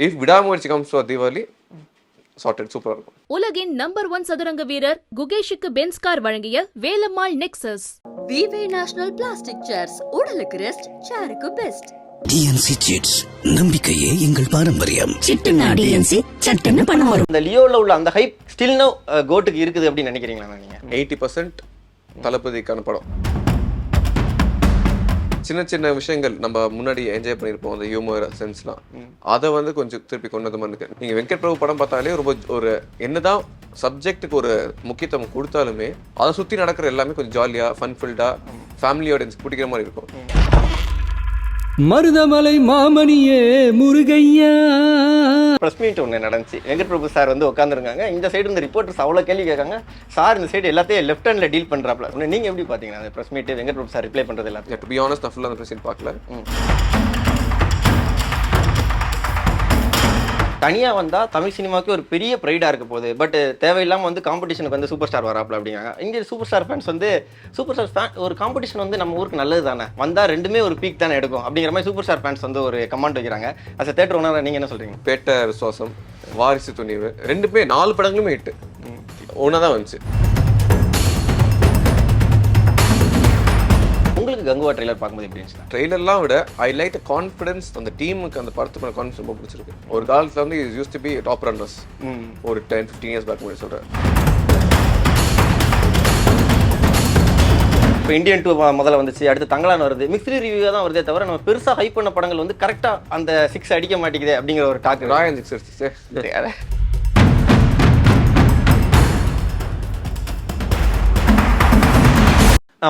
If விடாமுயற்சி comes for Deepavali chartered சூப்பராக இருக்கும். உலகின் நம்பர் 1 சதுரங்க வீரர் குகேஷுக்கு பென்ஸ் கார் வழங்கிய வேலம்மாள் நெக்ஸஸ். விவே நேஷனல் பிளாஸ்டிக் சேர்ஸ், உடலுக்கு ரெஸ்ட், சேருக்கு பெஸ்ட். டிஎன்சி சிட்ஸ், நம்பிக்கையே எங்கள் பாரம்பரியம். சிட்டுனா டிஎன்சி சட்டுன்னு பணம் வரும். இந்த லியோல உள்ள அந்த ஹைப் ஸ்டில் நோ கோட்டுக்கு இருக்குது அப்படின்னு நினைக்கிறீங்களா நீங்க? 80% தளபதிக்கான படம். சின்ன சின்ன விஷயங்கள் நம்ம முன்னாடி என்ஜாய் பண்ணியிருப்போம், அந்த ஹியூமர் சென்ஸ்லாம், அதை வந்து கொஞ்சம் திருப்பி கொண்டு வந்த மாதிரி இருக்கு. நீங்கள் வெங்கட் பிரபு படம் பார்த்தாலே ரொம்ப ஒரு என்னதான் சப்ஜெக்ட்டுக்கு ஒரு முக்கியத்துவம் கொடுத்தாலுமே அதை சுற்றி நடக்கிற எல்லாமே கொஞ்சம் ஜாலியாக ஃபன்ஃபில்டாக ஃபேமிலி ஆடியன்ஸ் பிடிக்கிற மாதிரி இருக்கும். மருதமலை மாமணியே முருகையா. ப்ரெஸ் மீட் ஒன்று நடந்துச்சு. வெங்கட் பிரபு சார் வந்து உட்காந்துருக்காங்க. இந்த சைடு இந்த ரிப்போர்ட்டர்ஸ் அவ்வளோ கேள்வி கேட்காங்க. சார் இந்த சைடு எல்லாத்தையும் லெஃப்ட் ஹேண்டில் டீல் பண்ணுறாப்ல. நீங்கள் எப்படி பார்த்தீங்கன்னா அந்த ப்ரெஸ் மீட்டு வெங்கட் பிரபு சார் ரிப்ளை பண்ணுறது எல்லாத்தையும்? டு பி ஆனஸ்ட், நான் ஃபுல்லாக அந்த ப்ரெஸ் பார்க்கல. தனியாக வந்தால் தமிழ் சினிமாவுக்கு ஒரு பெரிய ப்ரைடாக இருக்க போகுது. பட் தேவையில்லாமல் வந்து காம்படிஷனுக்கு வந்து சூப்பர் ஸ்டார் வராப்புல அப்படிங்கிறாங்க. இங்கே சூப்பர் ஸ்டார் ஃபேன்ஸ் வந்து சூப்பர் ஸ்டார் ஃபேன் ஒரு காம்படிஷன் வந்து நம்ம ஊருக்கு நல்லது தானே, வந்தால் ரெண்டுமே ஒரு பீக் தானே எடுக்கும் அப்படிங்கிற மாதிரி சூப்பர் ஸ்டார் ஃபேன்ஸ் வந்து ஒரு கமெண்ட் வைக்கிறாங்க. அஸ் அ தேட்டர் ஓனர் நீங்கள் என்ன சொல்கிறீங்க? பேட்ட விசுவாசம், வாரிசு துணிவு ரெண்டுமே 4 படங்களுமே ஹிட்டு. ஒன்றா தான் வந்துச்சு. உங்களுக்கு கங்குவா ட்ரெய்லர் பார்க்கும்போது எப்படி இருந்துச்சு? ட்ரெய்லர்லாம் விட ஐ லைக் கான்ஃபிடன்ஸ், அந்த டீமுக்கு அந்த படத்துக்கு கான்ஃபிடன்ஸ் ரொம்ப பிடிச்சிருக்கு. ஒரு காலத்தில் வந்து is use to be top runners. ஒரு 10-15 இயர்ஸ் பேக் முன்னாடி சொல்கிறேன். இப்போ இந்தியன் 2 முதல்ல வந்துச்சு, அடுத்து தங்கலான் வருது. மிக்ஸ்டு ரிவ்யூவாக தான் வருதே தவிர நம்ம பெருசாக ஹைப் பண்ண படங்கள் வந்து கரெக்டாக அந்த 6 அடிக்க மாட்டேங்குது அப்படிங்கிற ஒரு டாக். ராயன் 6 அடிச்சு.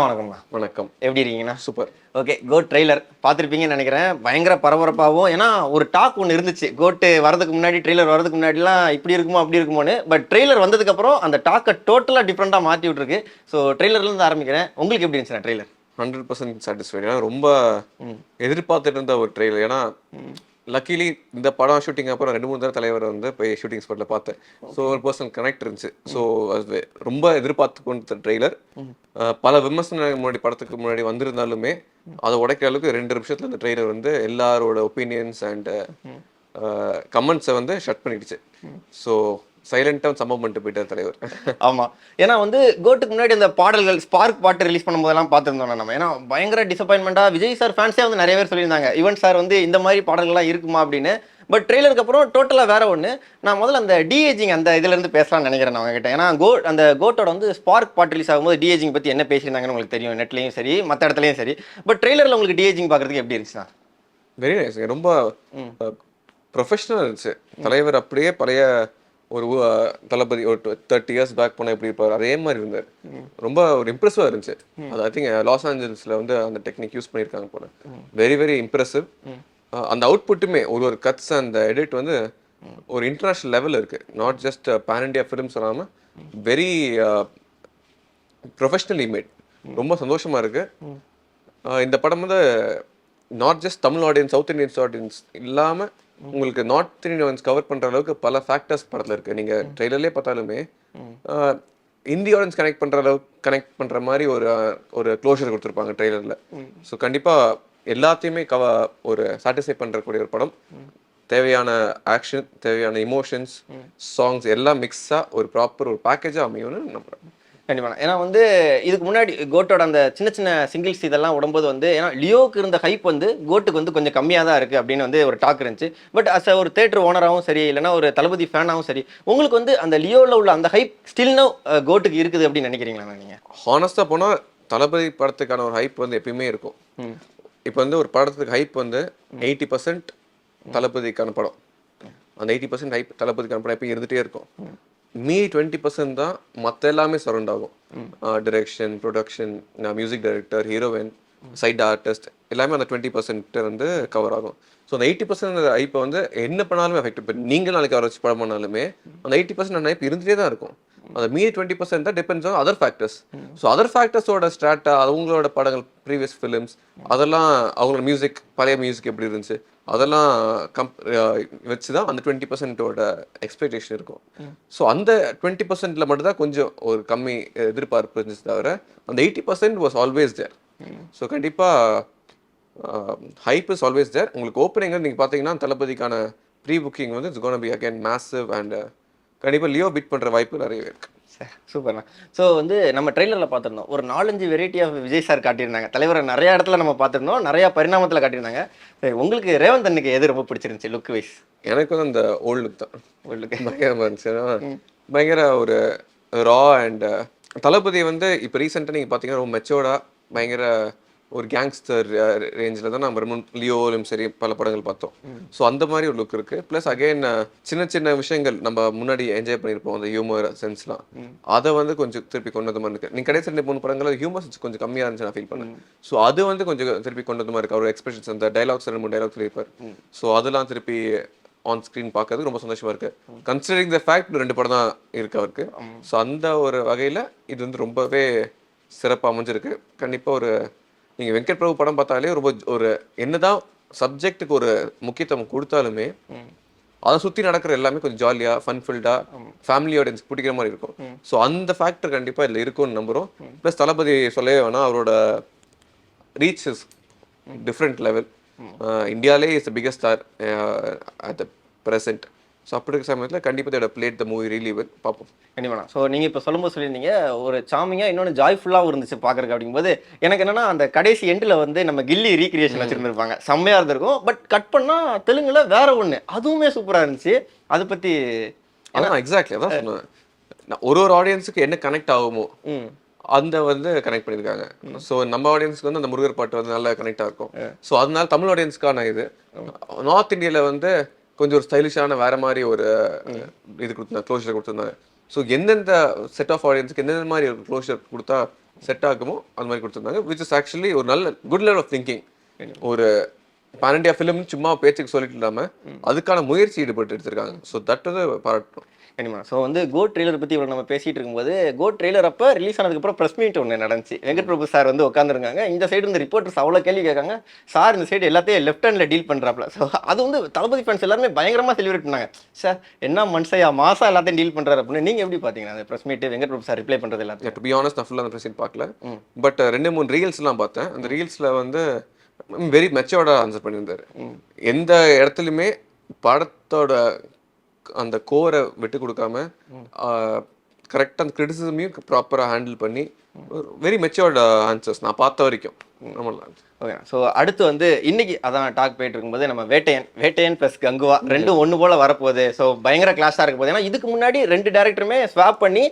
வணக்கம்மா. வணக்கம். எப்படி இருக்கீங்கண்ணா? சூப்பர். ஓகே, கோட் ட்ரெய்லர் பார்த்துருப்பீங்கன்னு நினைக்கிறேன். பயங்கர பரபரப்பாகவும், ஏன்னா ஒரு டாக் ஒன்று இருந்துச்சு கோட்டு வரதுக்கு முன்னாடி, ட்ரெய்லர் வரதுக்கு முன்னாடிலாம் இப்படி இருக்குமோ அப்படி இருக்குமோன்னு. பட் ட்ரெய்லர் வந்ததுக்கப்புறம் அந்த டாக்கை டோட்டலாக டிஃப்ரெண்ட்டாக மாற்றி விட்ருக்கு. ஸோ ட்ரெய்லர்லேருந்து ஆரம்பிக்கிறேன். உங்களுக்கு எப்படி இருந்துச்சுண்ணா ட்ரெய்லர்? 100% சாட்டிஸ்ஃபைட். ஏன்னா ரொம்ப எதிர்பார்த்துட்டு இருந்த ஒரு ட்ரெய்லர். ஏன்னா லக்கிலி இந்த படம் ஷூட்டிங் அப்புறம் 2-3 தடவை தலைவர் வந்து போய் ஷூட்டிங் ஸ்பாட்டில் பார்த்தேன். ஸோ ஒரு பர்சனல் கனெக்ட் இருந்துச்சு. ஸோ அது ரொம்ப எதிர்பார்த்து கொண்ட ட்ரெய்லர். பல விமர்சனங்கள் முன்னாடி படத்துக்கு முன்னாடி வந்திருந்தாலுமே அதை உடைக்கிற அளவுக்கு 2 நிமிஷத்துல இந்த ட்ரெய்லர் வந்து எல்லாரோட ஒப்பீனியன்ஸ் அண்ட் கமெண்ட்ஸை வந்து ஷட் பண்ணிடுச்சு. ஸோ சைலண்டாக சம்பவம் பண்ணிட்டு போயிட்டார் தலைவர். ஆமாம், ஏன்னா வந்து கோட்டுக்கு முன்னாடி அந்த பாடல்கள் ஸ்பார்க் பாட்டு ரிலீஸ் பண்ணும்போதெல்லாம் பார்த்துருந்தோம் நம்ம. ஏன்னா பயங்கர டிசப்பாயின்மெண்ட்டாக விஜய் சார் ஃபேன்ஸே வந்து நிறைய பேர் சொல்லியிருந்தாங்க, யுவன் சார் வந்து இந்த மாதிரி பாடல்கள்லாம் இருக்குமா அப்படின்னு. பட் ட்ரெய்லருக்கு அப்புறம் டோட்டலாக வேற ஒன்று. நான் முதல்ல அந்த டிஏஜிங் அந்த இதுலேருந்து பேசலாம்னு நினைக்கிறேன் நான் கிட்ட. ஏன்னா அந்த கோட்டோட வந்து ஸ்பார்க் பாட்டு ரிலீஸ் ஆகும்போது டிஏஜிங் பற்றி என்ன பேசியிருந்தாங்கன்னு உங்களுக்கு தெரியும், நெட்லேயும் சரி மற்ற இடத்துலையும் சரி. பட் ட்ரெய்லரில் உங்களுக்கு டிஏஜிங் பார்க்குறதுக்கு எப்படி இருந்துச்சுண்ணா? Very nice. ரொம்ப ப்ரொஃபஷனல் இருந்துச்சு. தலைவர் அப்படியே பழைய ஒரு தளபதி ஒரு 30 இயர்ஸ் பேக் போனால் எப்படி இருப்பார் அதே மாதிரி இருந்தார். ரொம்ப ஒரு இம்ப்ரெசிவாக இருந்துச்சு. அது ஐ திங்க் லாஸ் ஏஞ்சல்ஸில் வந்து அந்த டெக்னிக் யூஸ் பண்ணியிருக்காங்க போல. Very very impressive. அந்த அவுட்புட்டுமே ஒரு கட்ஸ் அந்த எடிட் வந்து ஒரு இன்டர்நேஷ்னல் லெவலில் இருக்குது. Not just pan India film சொல்லாமல் வெரி ப்ரொஃபஷ்னலி மேட். ரொம்ப சந்தோஷமாக இருக்குது. இந்த படம் வந்து not just Tamil audience, south Indians audience இல்லாமல் உங்களுக்கு நார்த் இந்தியன்ஸ் கவர் பண்ணுற அளவுக்கு பல ஃபேக்டர்ஸ் படத்தில் இருக்குது. நீங்கள் ட்ரெய்லர்லேயே பார்த்தாலுமே இந்தி ஆடியன்ஸ் கனெக்ட் பண்ணுற மாதிரி ஒரு க்ளோஷர் கொடுத்துருப்பாங்க ட்ரெய்லரில். ஸோ கண்டிப்பாக எல்லாத்தையுமே ஒரு சாட்டிஸ்ஃபை பண்ணுறக்கூடிய ஒரு படம். தேவையான ஆக்ஷன், தேவையான இமோஷன்ஸ், சாங்ஸ் எல்லாம் மிக்ஸாக ஒரு ப்ராப்பர் ஒரு பேக்கேஜாக அமையும்னு நம்புகிறேன். கண்டிப்பாக. ஏன்னா வந்து இதுக்கு முன்னாடி கோட்டோட அந்த சின்ன சின்ன சிங்கிள்ஸ் இதெல்லாம் உடம்போது வந்து, ஏன்னா லியோவுக்கு இருந்த ஹைப் வந்து கோட்டுக்கு வந்து கொஞ்சம் கம்மியாக தான் இருக்குது அப்படின்னு வந்து ஒரு டாக் இருந்துச்சு. பட் அஸ் ஒரு தேட்டர் ஓனராகவும் சரி, இல்லைனா ஒரு தளபதி ஃபேனாகவும் சரி, உங்களுக்கு வந்து அந்த லியோவில் உள்ள அந்த ஹைப் ஸ்டில் நோ கோட்டுக்கு இருக்குது அப்படின்னு நினைக்கிறீங்களா நீங்கள்? ஹானஸ்டாக போனால் தளபதி படத்துக்கான ஒரு ஹைப் வந்து எப்பயுமே இருக்கும். இப்போ வந்து ஒரு படத்துக்கு ஹைப் வந்து 80% தளபதிக்கான படம். அந்த 80% ஹைப் தளபதிக்கான படம் எப்பயும் இருந்துகிட்டே இருக்கும். 20% தான் மற்ற எல்லாமே சரௌண்ட் ஆகும். Direction, production, music director, heroine, side artist எல்லாமே அந்த 20% வந்து கவர் ஆகும். ஸோ அந்த 80% ஹைப்பை வந்து என்ன பண்ணாலுமே அஃபெக்ட். இப்போ நீங்கள் நாளைக்கு அவரை வச்சு படம் பண்ணாலுமே அந்த 80% ஹைப் இருந்துகிட்டே தான் இருக்கும். அந்த 20% தான் depends on other factors. So other ஃபேக்டர்ஸோட ஸ்ட்ராட்டா, அவங்களோட படங்கள், ப்ரீவியஸ் ஃபிலிம்ஸ், அதெல்லாம் அவங்களோட மியூசிக், பழைய மியூசிக் எப்படி இருந்துச்சு அதெல்லாம் வச்சு தான் அந்த 20%ஓட எக்ஸ்பெக்டேஷன் இருக்கும். ஸோ அந்த 20%ல மட்டும்தான் கொஞ்சம் ஒரு கம்மி எதிர்பார்ப்பு இருந்துச்சு தவிர அந்த 80% வாஸ் ஆல்வேஸ் தேர். ஸோ கண்டிப்பாக ஹைப் இஸ் ஆல்வேஸ் தேர். உங்களுக்கு ஓப்பனிங் நீங்கள் பார்த்தீங்கன்னா தளபதிக்கான ப்ரீ புக்கிங் வந்து it's gonna be again massive and கண்டிப்பாக லியோ பீட் பண்ணுற வாய்ப்பு நிறையவே இருக்குது. சூப்பர்ண்ணா. ஸோ வந்து நம்ம ட்ரெய்லரில் பார்த்துருந்தோம், ஒரு 4-5 வெரைட்டி ஆஃப் விஜய் சார் காட்டியிருந்தாங்க. தலைவரை நிறைய இடத்துல நம்ம பார்த்துருந்தோம், நிறையா பரிணாமத்தில் காட்டியிருந்தாங்க. சரி, உங்களுக்கு ரேவந்த் அண்ணுக்கு எது ரொம்ப பிடிச்சிருந்துச்சு லுக் வைஸ்? எனக்கு வந்து அந்த ஓல்டு லுக் தான் ஓல்டுக்கு பயங்கரமாக இருந்துச்சு. ஏன்னா பயங்கர ஒரு ரா அண்ட் தளபதி வந்து இப்போ ரீசெண்டாக நீங்கள் பார்த்தீங்கன்னா ரொம்ப மெச்சோர்டாக பயங்கர ஒரு கேங்ஸ்டர் ரேஞ்சில் தான் நம்ம லியோலும் சரி பல படங்கள் பார்த்தோம். ஸோ அந்த மாதிரி ஒரு லுக் இருக்குது. ப்ளஸ் அகெயின் சின்ன சின்ன விஷயங்கள் நம்ம முன்னாடி என்ஜாய் பண்ணியிருப்போம், அந்த ஹியூமர் சென்ஸ்லாம் அதை வந்து கொஞ்சம் திருப்பி கொண்டு வந்த மாதிரி இருக்குது. நீங்கள் கடைசி 2-3 படங்கள் ஹியூமர் சென்ஸ் கொஞ்சம் கம்மியாக இருந்துச்சு நான் ஃபீல் பண்ணேன். ஸோ அது வந்து கொஞ்சம் திருப்பி கொண்டு வந்த மாதிரி இருக்குது. அவர் எக்ஸ்பிரஷன்ஸ் அந்த டைலாக்ஸ் 2-3 டைலாக்ஸ் சொல்லியிருப்பார். ஸோ அதெல்லாம் திருப்பி ஆன் ஸ்க்ரீன் பார்க்கறது ரொம்ப சந்தோஷமா இருக்கு. கன்சிடரிங் த ஃபேக்ட் 2 படம் தான் இருக்கு அவருக்கு. ஸோ அந்த ஒரு வகையில் இது வந்து ரொம்பவே சிறப்பாக அமைஞ்சிருக்கு. கண்டிப்பாக ஒரு நீங்கள் வெங்கட் பிரபு படம் பார்த்தாலே ரொம்ப ஒரு என்னதான் சப்ஜெக்ட்டுக்கு ஒரு முக்கியத்துவம் கொடுத்தாலுமே அதை சுற்றி நடக்கிற எல்லாமே கொஞ்சம் ஜாலியாக ஃபன்ஃபில்டாக ஃபேமிலி ஆடியன்ஸ் பிடிக்கிற மாதிரி இருக்கும். ஸோ அந்த ஃபேக்டர் கண்டிப்பாக இதில் இருக்கும்னு நம்புகிறோம். ப்ளஸ் தளபதி சொல்லவே வேணாம், அவரோட ரீச் இஸ் டிஃப்ரெண்ட் லெவல். இந்தியாவிலே is the biggest star at the present. So அப்படி இருக்க சமயத்தில் கண்டிப்பாக இதோட பிளேட் த மூவி ரிலீவ் பார்ப்போம். கண்டிப்பாண்ணா. ஸோ நீங்கள் இப்போ சொல்லும்போது சொல்லியிருந்தீங்க ஒரு சாமியாக இன்னொன்று ஜாய்ஃபுல்லாகவும் இருந்துச்சு பார்க்குறக்கு. அப்படிங்கும்போது எனக்கு என்னன்னா அந்த கடைசி எண்டில் வந்து நம்ம கில்லி ரீக்ரியேஷன் வச்சுருந்துருப்பாங்க, செம்மையாக இருந்திருக்கும். பட் கட் பண்ணால் தெலுங்குல வேற ஒன்று, அதுவுமே சூப்பராக இருந்துச்சு. அதை பற்றி அதான் எக்ஸாக்ட்லி அதான் சொன்னேன். ஒரு ஆடியன்ஸுக்கு என்ன கனெக்ட் ஆகுமோ அந்த வந்து கனெக்ட் பண்ணியிருக்காங்க. ஸோ நம்ம ஆடியன்ஸ்க்கு வந்து அந்த முருகர் பாட்டு வந்து நல்லா கனெக்டாக இருக்கும். ஸோ அதனால தமிழ் ஆடியன்ஸ்க்கான இது. நார்த் இந்தியாவில் வந்து கொஞ்சம் ஒரு ஸ்டைலிஷான வேற மாதிரி ஒரு இது கொடுத்துருந்தாங்க, க்ளோஷர் கொடுத்துருந்தாங்க. ஸோ எந்தெந்த செட் ஆஃப் ஆடியன்ஸுக்கு எந்தெந்த மாதிரி ஒரு க்ளோஷர் கொடுத்தா செட் ஆகுமோ அது மாதிரி கொடுத்துருந்தாங்க. விச் இஸ் ஆக்சுவலி ஒரு நல்ல குட் லெவல் ஆஃப் திங்கிங். ஒரு பேன் இண்டியா ஃபிலிம் சும்மா பேச்சுக்கு சொல்லிட்டு இல்லாமல் அதுக்கான முயற்சி ஈடுபட்டு எடுத்திருக்காங்க. ஸோ தட் வந்து பாராட்டணும். கண்டிப்பா. ஸோ வந்து கோட் ட்ரெய்லர் பற்றி இவ்வளோ நம்ம பேசிகிட்டு இருக்கும்போது கோட் ட்ரெய்லர் அப்போ ரிலீஸ் ஆனதுக்கப்புறம் ப்ரெஸ் மீட் ஒன்று நடந்துச்சு. வெங்கட் பிரபு சார் வந்து உட்காந்துருக்காங்க. இந்த சைடு வந்து ரிப்போர்ட்டர்ஸ் அவ்வளோ கேள்வி கேட்காங்க. சார் இந்த சைடு எல்லாத்தையும் லெஃப்ட் ஹேண்டில் டீல் பண்ணுறாப்ல. ஸோ அது வந்து தளபதி ஃபேன்ஸ் எல்லாருமே பயங்கரமாக செலிப்ரேட் பண்ணாங்க. சார் என்ன மனுஷையா மாசா எல்லாத்தையும் டீல் பண்ணுறாரு அப்படின்னு. நீங்கள் எப்படி பார்த்தீங்கன்னா அந்த ப்ரெஸ் மீட்டு வெங்கட் பிரபு சார் ரிப்ளை பண்ணுறது எல்லாத்தையும்? டு பி ஆனஸ்ட் நான் ஃபுல்லாக அந்த ப்ரெஸ் மீட் பார்க்கல. பட் 2-3 ரீல்ஸ்லாம் பார்த்தேன். அந்த ரீல்ஸில் வந்து வெரி மெச்சோர்டாக ஆன்சர் பண்ணியிருந்தாரு. எந்த இடத்துலையுமே படத்தோட அந்த கோரை விட்டு கொடுக்காம கரெக்டாக அந்த கிரிட்டிசிசமையும் ப்ராப்பராக ஹேண்டில் பண்ணி வெரி மெச்சோர்ட் ஆன்சர்ஸ் நான் பார்த்த வரைக்கும். ஓகே. ஸோ அடுத்து வந்து இன்னைக்கு அதான் டாக் போயிட்டு இருக்கும்போது நம்ம வேட்டையன் ப்ளஸ் கங்குவா ரெண்டும் ஒன்று போல வரப்போகுது. ஸோ பயங்கர கிளாஸாக இருக்க போகுது. ஏன்னா இதுக்கு முன்னாடி 2 டேரக்டருமே ஸ்வாப் பண்ணி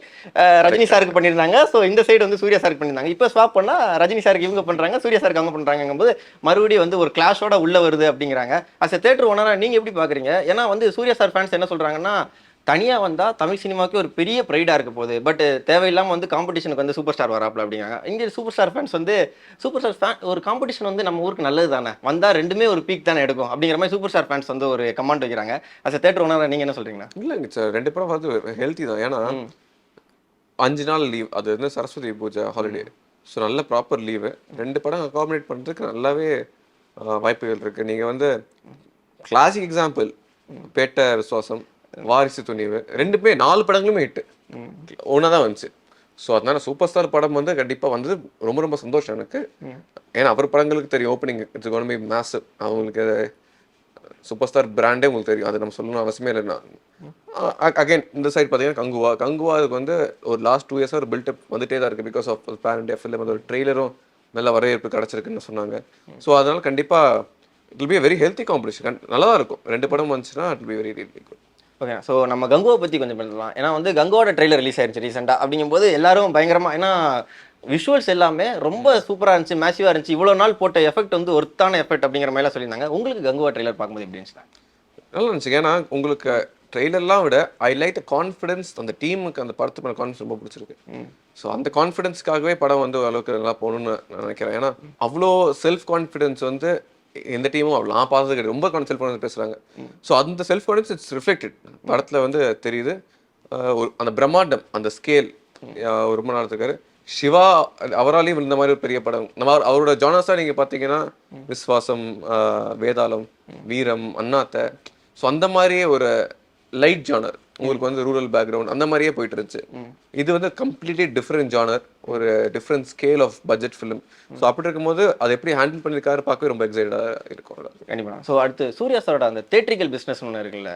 ரஜினி சாருக்கு பண்ணியிருந்தாங்க. ஸோ இந்த சைடு வந்து சூர்யா சாருக்கு பண்ணியிருந்தாங்க. இப்போ ஸ்வாப் பண்ணால் ரஜினி சாருக்கு இவங்க பண்ணுறாங்க, சூர்யா சாருக்கு அவங்க பண்ணுறாங்கும்போது மறுபடியும் வந்து ஒரு கிளாஷோட உள்ள வருது அப்படிங்கிறாங்க. அஸ் எ தேட்டர் ஓனரா நீங்கள் எப்படி பார்க்குறீங்க? ஏன்னா வந்து சூர்யா சார் ஃபேன்ஸ் என்ன சொல்கிறாங்கன்னா, தனியாக வந்தால் தமிழ் சினிமாவுக்கு ஒரு பெரிய ப்ரைடாக இருக்க போகுது. பட் தேவையில்லாமல் வந்து காம்படிஷனுக்கு வந்து சூப்பர் ஸ்டார் வராப்புல அப்படிங்கிறாங்க. இங்கே சூப்பர் ஸ்டார் ஃபேன்ஸ் வந்து சூப்பர் ஸ்டார் ஃபேன் ஒரு காம்படிஷன் வந்து நம்ம ஊருக்கு நல்லது தானே, வந்தால் 2மே ஒரு பீக் தானே எடுக்கும் அப்படிங்கிற மாதிரி சூப்பர் ஸ்டார் ஃபேன்ஸ் வந்து ஒரு கமெண்ட் வைக்கிறாங்க. அஸ் எ தேட்டர் ஓனராக நீங்கள் என்ன சொல்கிறீங்களா? இல்லைங்க சார், 2 படம் வந்து ஹெல்த்தி தான். ஏன்னா 5 நாள் லீவ், அது வந்து சரஸ்வதி பூஜை ஹாலிடே. ஸோ நல்ல ப்ராப்பர் லீவு. 2 படம் அகாமடேட் பண்ணுறதுக்கு நல்லாவே வாய்ப்புகள் இருக்குது. நீங்கள் வந்து கிளாசிக் எக்ஸாம்பிள் பேட்ட விசுவாசம், வாரிசு துணிவு 2மே 4 படங்களுமே ஹிட்டு ஒன்றா தான் வந்துச்சு. ஸோ அதனால சூப்பர் ஸ்டார் படம் வந்து கண்டிப்பாக வந்தது ரொம்ப ரொம்ப சந்தோஷம் எனக்கு. ஏன்னா அவர் படங்களுக்கு தெரியும் opening it's gonna be massive. அவங்களுக்கு சூப்பர் ஸ்டார் பிராண்டே உங்களுக்கு தெரியும், அது நம்ம சொல்லணும் அவசியமே இல்லைன்னா. அகைன் இந்த சைட் பார்த்தீங்கன்னா கங்குவாவுக்கு வந்து ஒரு லாஸ்ட் 2 இயர்ஸாக ஒரு பில்டப் வந்துட்டே தான் இருக்குது. Because of pan India film, அது ஒரு ட்ரெய்லரும் நல்ல வரவேற்பு கிடச்சிருக்குன்னு சொன்னாங்க. ஸோ அதனால கண்டிப்பாக it will be very healthy competition. நல்லா தான் இருக்கும். 2 படம் வந்துச்சுன்னா it will be very really good. Okay. So நம்ம கங்குவை பற்றி கொஞ்சம் பண்ணலாம். ஏன்னா வந்து கங்குவோட ட்ரெய்லர் ரிலீஸ் ஆயிருச்சு ரீசெண்டாக. அப்படிங்கும்போது எல்லாரும் பயங்கரமாக, ஏன்னா விஷுவல்ஸ் எல்லாமே ரொம்ப சூப்பராக இருந்துச்சு, மேசிவாக இருந்துச்சு. இவ்வளோ நாள் போட்ட எஃபெக்ட் வந்து ஒர்த்தான எஃபெக்ட் அப்படிங்கிற மாதிரிலாம் சொல்லியிருந்தாங்க. உங்களுக்கு கங்குவா ட்ரெய்லர் பார்க்கும்போது எப்படி இருந்துச்சு? நல்லா இருந்துச்சு. ஏன்னா உங்களுக்கு ட்ரெய்லர்லாம் விட ஐ லைக் த கான்ஃபிடன்ஸ். அந்த டீமுக்கு அந்த படத்து மேலே கான்ஃபிடன்ஸ் ரொம்ப பிடிச்சிருக்கு. ஸோ அந்த கான்ஃபிடன்ஸ்க்காகவே படம் வந்து அளவுக்கு நல்லா போகணும்னு நான் நினைக்கிறேன். ஏன்னா அவ்வளோ செல்ஃப் கான்ஃபிடன்ஸ் வந்து எந்த டீமும் அவ்வளோ நான் பார்த்தது கிடையாது. ரொம்ப செல்ஃப் கான்ஃபிடன்ஸ் பேசுகிறாங்க. ஸோ அந்த செல்ஃப் கான்ஃபிடன்ஸ் இட்ஸ் ரிஃப்ளெக்டட் படத்தில் வந்து தெரியுது. ஒரு அந்த பிரம்மாண்டம், அந்த ஸ்கேல் ரொம்ப நாள் இருக்காரு. சிவா அவராலையும் இந்த மாதிரி ஒரு பெரிய படம் நம்ம அவரோட ஜானர்ஸாக நீங்கள் பார்த்தீங்கன்னா விஸ்வாசம், வேதாளம், வீரம், அண்ணாத்தை. ஸோ அந்த மாதிரியே ஒரு லைட் ஜானர், உங்களுக்கு வந்து ரூரல் பேக்ரவுண்ட் அந்த மாதிரியே போயிட்டு இருந்துச்சு. இது வந்து கம்ப்ளீட்லி டிஃப்ரெண்ட் ஜானர், ஒரு different scale of budget film. So அப்படி இருக்கும்போது அதை எப்படி ஹேண்டில் பண்ணியிருக்காரு பார்க்கவே ரொம்ப எக்ஸைட்டடாக இருக்கும். கண்டிப்பா. ஸோ அடுத்து சூர்யா சாரோட அந்த தேட்ரிக்கல் பிஸ்னஸ் ஒன்று இருக்குல்ல,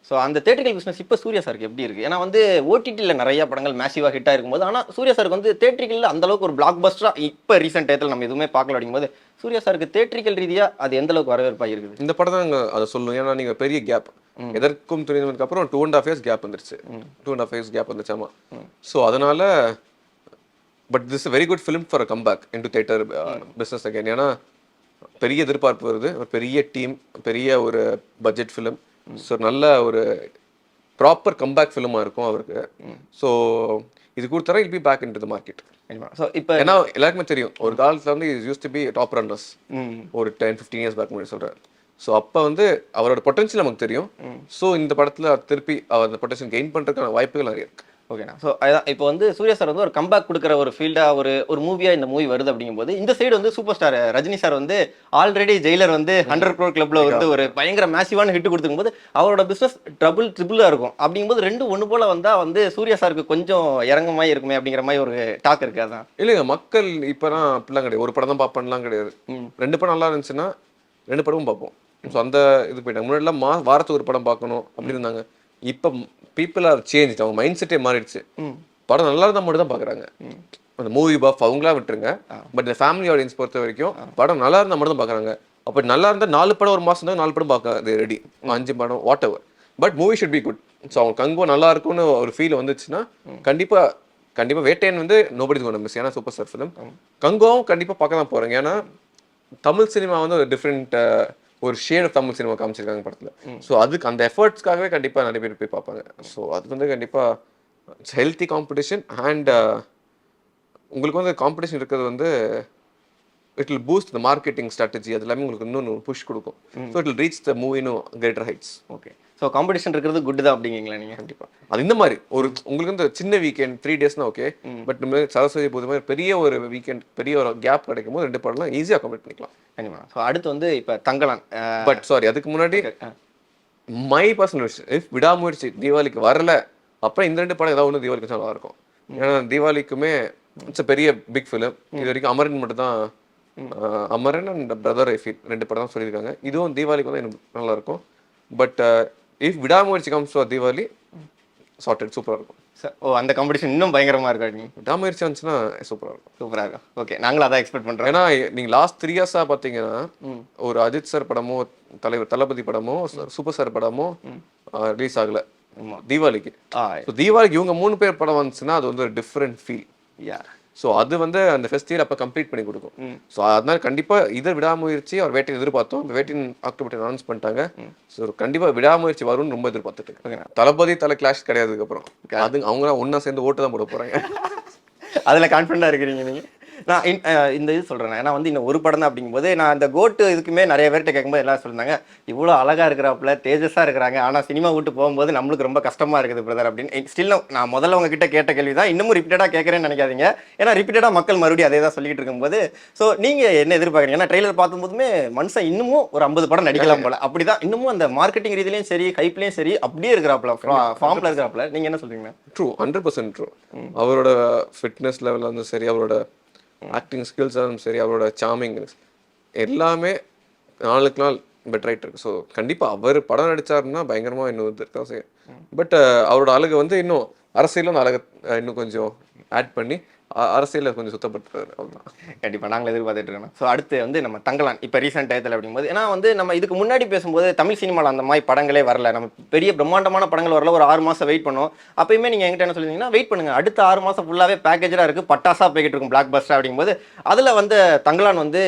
ஸோ அந்த தேட்ரிக்கல் பிஸ்னஸ் இப்போ சூர்யா சாருக்கு எப்படி இருக்கு? ஏன்னா வந்து ஓடிடியில் நிறைய படங்கள் மேசிவாக ஹிட் ஆயிருக்கும்போது, ஆனால் சூர்யா சாருக்கு வந்து தேட்ரிக்கல் அந்த அளவுக்கு ஒரு பிளாக் பஸ்டராக இப்போ ரீசெண்ட் டயத்தில் நம்ம எதுவுமே பார்க்கல. அப்படிங்கும்போது சூர்யா சாருக்கு தேட்ரிக்கல் ரீதியாக அது எந்த அளவுக்கு வரவேற்பாக இருக்குது? இந்த படம் தான் அதை சொல்லும். ஏன்னா நீங்கள் பெரிய கேப், எதற்கும் துணிந்ததுக்கு அப்புறம் 2.5 years கேப் வந்துருச்சு. 2.5 years கேப் வந்துச்சு. ஆமா. ஸோ அதனால but this very good film for a comeback into theatre business again. ஏன்னா பெரிய எதிர்பார்ப்பு வருது, ஒரு பெரிய டீம், பெரிய ஒரு பட்ஜெட் ஃபிலிம். ஸோ நல்ல ஒரு ப்ராப்பர் கம்பேக் ஃபிலிமாக இருக்கும் அவருக்கு. ஸோ இது கொடுத்தாரா will be back in to the market. So இப்போ ஏன்னா எல்லாருக்குமே தெரியும், ஒரு காலத்தில் வந்து is use to be top runners ஒரு 10-15 years பேக் முன்னாடி சொல்கிறேன். ஸோ அப்போ வந்து அவரோட பொட்டன்ஷியல் நமக்கு தெரியும். ஸோ இந்த படத்தில் திருப்பி அவர் அந்த பொட்டன்ஷியல் கெயின் பண்ணுறதுக்கான வாய்ப்புகள் நிறைய இருக்கு. ஓகேண்ணா. ஸோ அதான் இப்போ வந்து சூர்யா சார் வந்து ஒரு கம்பேக் கொடுக்குற ஒரு ஃபீல்டாக ஒரு மூவியாக இந்த மூவி வருது. அப்படிங்கும்போது இந்த சைடு வந்து சூப்பர் ஸ்டார் ரஜினி சார் வந்து ஆல்ரெடி ஜெயிலர் வந்து 100 crore கிளப்ல வந்து ஒரு பயங்கர மேசிவான ஹிட் கொடுத்துருக்கும் போது அவரோட பிஸ்னஸ் ட்ரிபிளாக இருக்கும். அப்படிங்கும்போது ரெண்டு ஒன்று போல வந்தால் வந்து சூர்யா சாருக்கு கொஞ்சம் இறங்கமாய் இருக்குமே அப்படிங்கிற மாதிரி ஒரு டாக் இருக்கு. அதான் இல்லைங்க, மக்கள் இப்போலாம் அப்படிலாம் கிடையாது. ஒரு படம் தான் பார்ப்பேன்லாம் கிடையாது. 2 படம் நல்லா இருந்துச்சுன்னா 2 படமும் பார்ப்போம். ஸோ அந்த இது போயிட்டாங்க. முன்னாடிலாம் வாரத்துக்கு ஒரு படம் பார்க்கணும் அப்படின்னு இருந்தாங்க. இப்போ பீப்புள் ஆர் சேஞ்ச், அவங்க மைண்ட் செட்டே மாறிடுச்சு. படம் நல்லா இருந்தால் மட்டும் தான் பார்க்குறாங்க. அந்த மூவி பஃப் அவங்களாம் விட்டுருங்க. பட் இந்த ஃபேமிலி ஆடியன்ஸ் பொறுத்த வரைக்கும் படம் நல்லா இருந்தால் மட்டும் தான் பார்க்குறாங்க. அப்போ நல்லா இருந்தால் 4 படம் ஒரு மாதம் தான் 4 படம் பார்க்க ரெடி, 5 படம் what ever. But movie should be good. So அவங்க கங்கோ நல்லா இருக்கும்னு ஒரு ஃபீல் வந்துச்சுன்னா கண்டிப்பாக வேட்டையன் வந்து நோபடி கோனா மிஸ். ஏன்னா சூப்பர் ஸ்டார் ஃபிலிம். கங்கோவும் கண்டிப்பாக பார்க்க தான் போகிறாங்க. ஏன்னா தமிழ் சினிமா வந்து ஒரு டிஃப்ரெண்ட் ஒரு ஷேட் ஆஃப் தமிழ் சினிமா காமிச்சிருக்காங்க படத்தில். ஸோ அதுக்கு அந்த எஃபர்ட்ஸ்க்காகவே கண்டிப்பாக நிறைய பேர் போய் பார்ப்பாங்க. ஸோ அது வந்து கண்டிப்பாக ஹெல்த்தி காம்படிஷன். அண்ட் உங்களுக்கு வந்து காம்படிஷன் இருக்கிறது வந்து it will boost the marketing strategy. அது எல்லாமே உங்களுக்கு இன்னொன்று புஷ் கொடுக்கும். So it will reach the movie இன்னும் greater heights. Okay. So competition இருக்கிறது குட் தான் அப்படிங்களா நீங்கள்? கண்டிப்பாக அது இந்த மாதிரி ஒரு உங்களுக்கு வந்து சின்ன வீக்கெண்ட் 3 daysனா ஓகே. பட் இந்த மாதிரி சரஸ்வதி பூஜை மாதிரி பெரிய ஒரு வீக்கெண்ட், பெரிய ஒரு கேப் கிடைக்கும் போது 2 படம்லாம் ஈஸியாக காம்பேட் பண்ணிக்கலாம். கண்டிப்பாக. ஸோ அடுத்து வந்து இப்போ தங்கலான். பட் சாரி, அதுக்கு முன்னாடி மை பர்சனல் விஷயம், இஃப் விடாமுயற்சி தீபாவளிக்கு வரல அப்புறம் இந்த 2 படம் ஏதாவது ஒன்று தீபாவளிக்கு நல்லா இருக்கும். ஏன்னா தீபாவளிக்குமே இட்ஸ் பெரிய பிக் ஃபிலிம். இது வரைக்கும் அமரன் மட்டும் தான், Amaran and brother I feel 2 படம் தான் சொல்லியிருக்காங்க. இதுவும் தீபாவளிக்கு வந்து எனக்கு நல்லா இருக்கும். பட் இஃப் விடாமுயற்சி கம்ஸ் ஃபார் தீபாவளி சார்ட்டட் சூப்பராக இருக்கும். ஓ, அந்த காம்படிஷன் இன்னும் பயங்கரமாக இருக்கா? நீங்கள் விடாமுயற்சி வந்துச்சுன்னா சூப்பராக இருக்கும். சூப்பராக இருக்கும். ஓகே, நாங்களும் அதான் எக்ஸ்பெக்ட் பண்ணுறோம். ஏன்னா நீங்கள் லாஸ்ட் 3 years பார்த்தீங்கன்னா ஒரு அஜித் சார் படமோ தளபதி படமோ சூப்பர் ஸ்டார் படமோ ரிலீஸ் ஆகலை தீபாவளிக்கு. ஸோ தீபாவளிக்கு இவங்க 3 பேர் படம் வந்துச்சுன்னா அது வந்து ஒரு டிஃப்ரெண்ட் ஃபீல். ஸோ அது வந்து அந்த ஃபெஸ்டிவல் அப்போ கம்ப்ளீட் பண்ணி கொடுக்கும். ஸோ அதனால கண்டிப்பாக இதை விடாமுயற்சி அவர் வேட்டையை எதிர்பார்த்தோம். இப்போ வேட்டையின் அக்டோபர் அனௌன்ஸ் பண்ணிட்டாங்க. ஸோ கண்டிப்பாக விடாமுயற்சி வரும்னு ரொம்ப எதிர்பார்த்துட்டு. தளபதி கிளாஷ் கிடையாது. அதுக்கப்புறம் அது அவங்க ஒன்றா சேர்ந்து ஓட்டு தான் போட போகிறாங்க. அதில் கான்ஃபிடண்டாக இருக்கிறீங்க நீங்கள்? நான் இந்த இது சொல்கிறேன். ஏன்னா வந்து இன்னும் ஒரு படம் தான் அப்படிங்கும்போது நான் அந்த கோட்டு இதுக்குமே நிறைய பேர்கிட்ட கேட்கும்போது எல்லாம் சொல்லியிருந்தாங்க, இவ்வளோ அழகாக இருக்கிறாப்புல தேஜஸாக இருக்கிறாங்க, ஆனால் சினிமா விட்டு போகும்போது நம்மளுக்கு ரொம்ப கஷ்டமாக இருக்குது பிரதர் அப்படின்னு. ஸ்டில் நான் முதல்ல உங்ககிட்ட கேட்ட கேள்வி தான் இன்னமும் ரிப்பீட்டடாக கேட்குறேன்னு நினைக்காதீங்க. ஏன்னா ரிப்பீட்டடாக மக்கள் மறுபடியும் அதே தான் சொல்லிட்டு இருக்கும்போது ஸோ நீங்கள் என்ன எதிர்பார்க்குறீங்க? ஏன்னா ட்ரெய்லர் பார்க்கும்போதுமே மனுஷன் இன்னமும் ஒரு 50 படம் நடிக்கலாம் போல. அப்படி தான் இன்னமும் அந்த மார்க்கெட்டிங் ரீதியிலையும் சரி, ஹைப்லேயும் சரி அப்படியே இருக்கிறாப்புல, ஃபார்மில் இருக்கிறாப்புல. நீங்கள் என்ன சொல்கிறீங்க? True, 100% true. அவரோட ஃபிட்னஸ் லெவலில் வந்து சரி, அவரோட ஆக்டிங் ஸ்கில்ஸ் சரி, அவரோட சாமிங் எல்லாமே நாளுக்கு நாள் பெட்டர் ஆகிட்டு இருக்கு. ஸோ கண்டிப்பாக அவர் படம் நடித்தாருன்னா பயங்கரமாக இன்னும் இருக்கதான் செய்யும். பட் அவரோட அழகு வந்து இன்னும் அரசியலும் அழகு இன்னும் கொஞ்சம் ஆட் பண்ணி அரசியலில் கொஞ்சம் சுத்தப்படுத்துறாரு. அவ்வளோதான். கண்டிப்பாக நாங்கள் எதிர்பார்த்துட்டு இருக்கோம். ஸோ அடுத்து வந்து நம்ம தங்கலான் இப்போ ரீசெண்ட் டயத்தில் அப்படிங்கும்போது, ஏன்னா வந்து நம்ம இதுக்கு முன்னாடி பேசும்போது தமிழ் சினிமாவில் அந்த மாதிரி படங்களே வரல. நம்ம பெரிய பிரம்மாண்டமான படங்கள் வரல. ஒரு 6 மாதம் வெயிட் பண்ணோம். அப்பயுமே நீங்கள் என்கிட்ட என்ன சொல்லியிருந்தீங்கன்னா, வெயிட் பண்ணுங்கள், அடுத்த 6 மாதம் ஃபுல்லாகவே பேக்கேஜாக இருக்குது, பட்டாசாக போய்கிட்டு இருக்கும் பிளாக் பஸ்டர் அப்படிங்கும்போது, அதில் வந்து தங்கலான் வந்து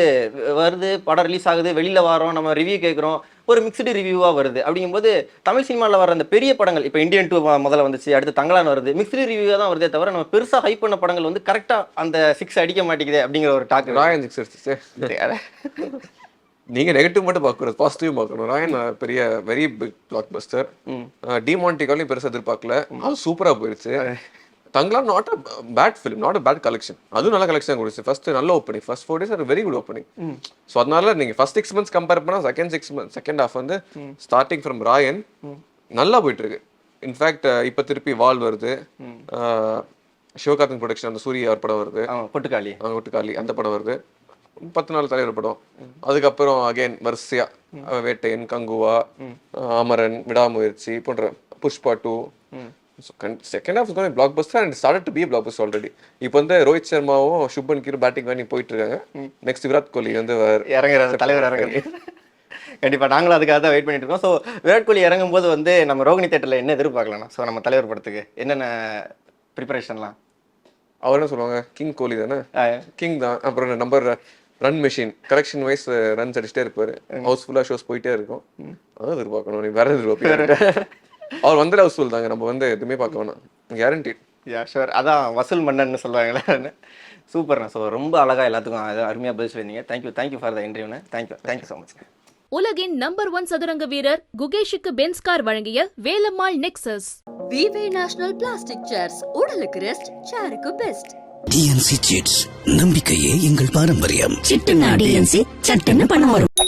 வருது, படம் ரிலீஸ் ஆகுது, வெளியில் வரோம், நம்ம ரிவ்யூ கேட்குறோம், ஒரு மிக்சடு ரிவ்யூவாக வருது. அப்படிங்கும்போது தமிழ் சினிமாவில் வர அந்த பெரிய படங்கள் இப்போ இந்தியன் 2 முதல்ல வந்துச்சு, அடுத்து தங்கலான் வருது, மிக்சடு ரிவ்யூவாக தான் வருதே தவிர நம்ம பெருசாக ஹைப் பண்ண படங்கள் வந்து கரெக்டாக அந்த 6 அடிக்க மாட்டேங்குது அப்படிங்கிற ஒரு டாக். ராயன் 6 அடிச்சு நீங்கள் நெகட்டிவ் மட்டும் பார்க்கறது, பாசிட்டிவ் பார்க்கணும். ராயன் பெரிய வெரி பிக் பிளாக் பஸ்டர். டிமான்டிகாலையும் பெருசாக எதிர்பார்க்கல, அது சூப்பராக போயிடுச்சு. Thangalaan not a bad film, not a bad collection. அதுவும் நல்ல கலெக்ஷன் கொடுச்சு. ஃபர்ஸ்ட் நல்ல opening, first 4 days are very good opening. So அதனால நீங்கள் ஃபர்ஸ்ட் 6 months கம்பேர் பண்ணால் செகண்ட் 6 months செகண்ட் ஹாஃப் வந்து ஸ்டார்டிங் ஃப்ரம் ராயன் நல்லா போயிட்டு இருக்கு. இன்ஃபேக்ட் இப்போ திருப்பி வால் வருது, சிவகார்த்திகேயன் ப்ரொடக்ஷன் அந்த சூரிய அவர் படம் வருது, பொட்டுக்காளி ஒட்டுக்காளி அந்த படம் வருது, 10 நாள் தலைவர் படம். அதுக்கப்புறம் அகைன் வரிசையா வேட்டையன், கங்குவா, அமரன், விடாமுயற்சி போன்ற Pushpa 2. Second half is blockbuster and started to be blockbuster already. இப்போ வந்து ரோஹித் சர்மாவும் சுப்மன் கிரும் பேட்டிங் பண்ணி போயிட்டு இருக்காங்க. நெக்ஸ்ட் விராட் கோலி வந்து இறங்குறாரு, தலைவர் இறங்குறாரு. கண்டிப்பா நாங்களும் அதுக்காக தான் வெயிட் பண்ணிட்டு இருக்கோம். ஸோ விராட் கோலி இறங்கும் போது வந்து நம்ம ரோகிணி தேட்டர்ல என்ன எதிர்பார்க்கலாம்? ஸோ நம்ம தலைவர் படத்துக்கு என்னென்ன ப்ரிப்பரேஷன்லாம்? அவர் என்ன சொல்லுவாங்க, கிங் கோலி தானே, கிங் தான். அப்புறம் number run machine, correction wise runs அடிச்சுட்டே இருப்பாரு, ஹவுஸ்ஃபுல்லாக ஷோஸ் போயிட்டே இருக்கும். அதான் எதிர்பார்க்கணும். நீ வேற எதிர்பார்ப்பீங்க? அவர் வந்து ஹவுஸ்ஃபுல் தாங்க, நம்ம வந்து எதுவுமே பார்க்க வேணாம், கேரண்டி. யா ஷுவர். அதான் வசூல் மன்னன்னு சொல்லுவாங்களே. சூப்பர்ண்ணா. ஸோ ரொம்ப அழகாக எல்லாத்துக்கும் அருமையாக பதில் சொல்லியிருந்தீங்க. தேங்க்யூ ஃபார் த இன்டர்வியூண்ணே. Thank you so much. உலகின் நம்பர் 1 சதுரங்க வீரர் குகேஷுக்கு பென்ஸ் கார் வழங்கிய வேலம்மாள் நெக்ஸஸ். விவே நேஷனல் பிளாஸ்டிக் சேர்ஸ், உடலுக்கு ரெஸ்ட், சேருக்கு பெஸ்ட். டிஎன்சி சிட்ஸ், நம்பிக்கையே எங்கள் பாரம்பரியம். சிட்டுனா டிஎன்சி சட்டுன்னு பணம் வரும்.